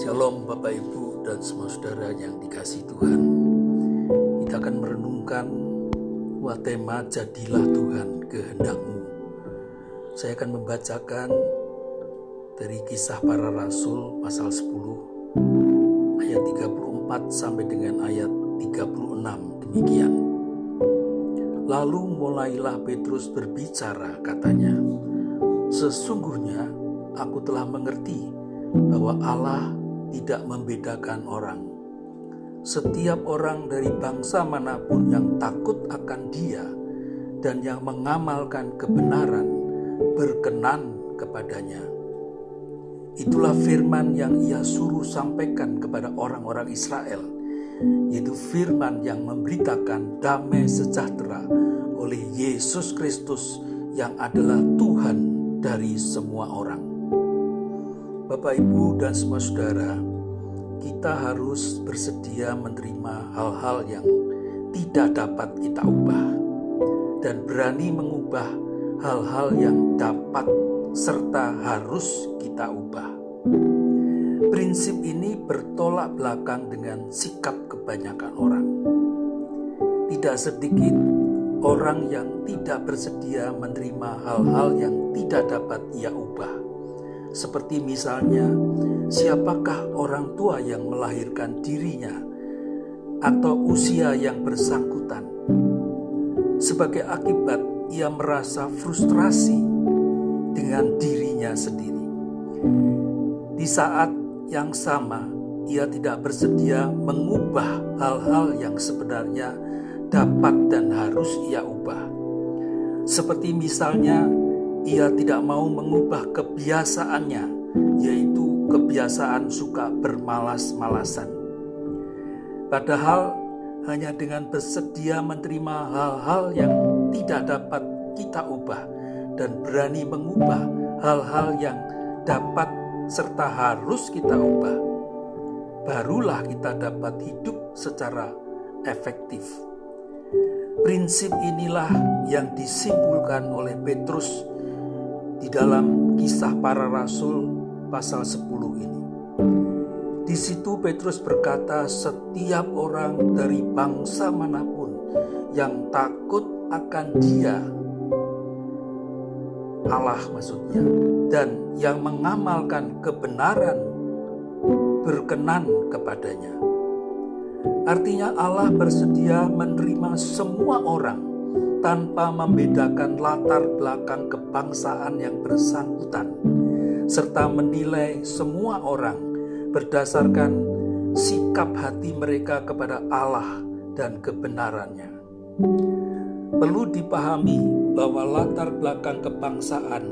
Shalom Bapak Ibu dan semua saudara yang dikasihi Tuhan. Kita akan merenungkan tema Jadilah Tuhan Kehendak-Mu. Saya akan membacakan dari Kisah Para Rasul pasal 10 ayat 34 sampai dengan ayat 36 demikian. Lalu mulailah Petrus berbicara, katanya, "Sesungguhnya aku telah mengerti bahwa Allah tidak membedakan orang. Setiap orang dari bangsa manapun yang takut akan Dia dan yang mengamalkan kebenaran berkenan kepadanya." Itulah firman yang Ia suruh sampaikan kepada orang-orang Israel, yaitu firman yang memberitakan damai sejahtera oleh Yesus Kristus yang adalah Tuhan dari semua orang. Bapak, Ibu, dan semua saudara, kita harus bersedia menerima hal-hal yang tidak dapat kita ubah dan berani mengubah hal-hal yang dapat serta harus kita ubah. Prinsip ini bertolak belakang dengan sikap kebanyakan orang. Tidak sedikit orang yang tidak bersedia menerima hal-hal yang tidak dapat ia ubah. Seperti misalnya, siapakah orang tua yang melahirkan dirinya atau usia yang bersangkutan. Sebagai akibat, ia merasa frustrasi dengan dirinya sendiri. Di saat yang sama, ia tidak bersedia mengubah hal-hal yang sebenarnya dapat dan harus ia ubah. Seperti misalnya, ia tidak mau mengubah kebiasaannya, yaitu kebiasaan suka bermalas-malasan. Padahal hanya dengan bersedia menerima hal-hal yang tidak dapat kita ubah dan berani mengubah hal-hal yang dapat serta harus kita ubah, barulah kita dapat hidup secara efektif. Prinsip inilah yang disimpulkan oleh Petrus di dalam Kisah Para Rasul pasal 10 ini. Di situ Petrus berkata, setiap orang dari bangsa manapun yang takut akan Dia, Allah maksudnya, dan yang mengamalkan kebenaran berkenan kepadanya. Artinya Allah bersedia menerima semua orang tanpa membedakan latar belakang kebangsaan yang bersangkutan, serta menilai semua orang berdasarkan sikap hati mereka kepada Allah dan kebenarannya. Perlu dipahami bahwa latar belakang kebangsaan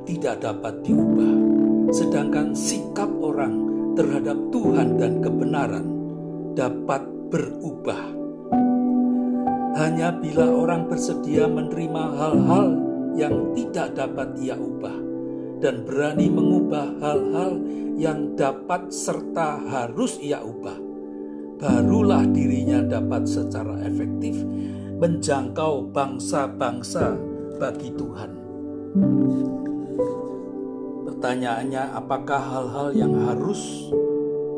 tidak dapat diubah, sedangkan sikap orang terhadap Tuhan dan kebenaran dapat berubah. Hanya bila orang bersedia menerima hal-hal yang tidak dapat ia ubah dan berani mengubah hal-hal yang dapat serta harus ia ubah, barulah dirinya dapat secara efektif menjangkau bangsa-bangsa bagi Tuhan. Pertanyaannya, apakah hal-hal yang harus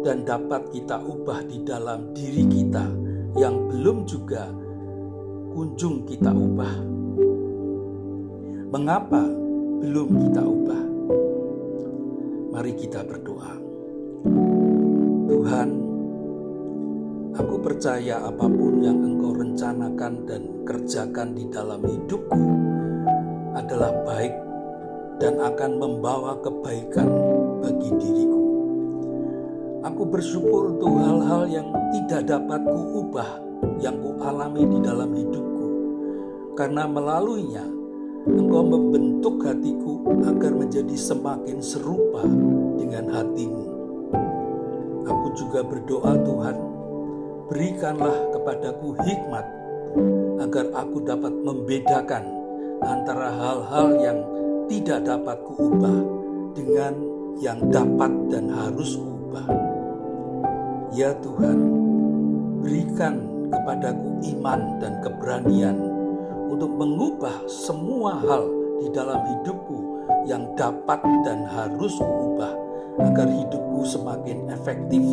dan dapat kita ubah di dalam diri kita yang belum juga kunjung kita ubah? Mengapa belum kita ubah? Mari kita berdoa. Tuhan, aku percaya apapun yang Engkau rencanakan dan kerjakan di dalam hidupku adalah baik dan akan membawa kebaikan bagi diriku. Aku bersyukur untuk hal-hal yang tidak dapat kuubah yang kualami di dalam hidupku, karena melaluinya Engkau membentuk hatiku agar menjadi semakin serupa dengan hati-Mu. Aku juga berdoa, Tuhan, berikanlah kepadaku hikmat agar aku dapat membedakan antara hal-hal yang tidak dapat kuubah dengan yang dapat dan harus kuubah. Ya Tuhan, berikan kepadaku iman dan keberanian untuk mengubah semua hal di dalam hidupku yang dapat dan harus kuubah, agar hidupku semakin efektif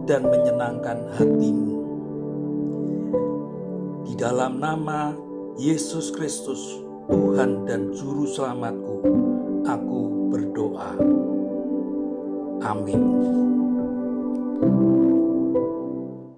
dan menyenangkan hati-Mu. Di dalam nama Yesus Kristus, Tuhan dan Juru Selamatku, aku berdoa. Amin.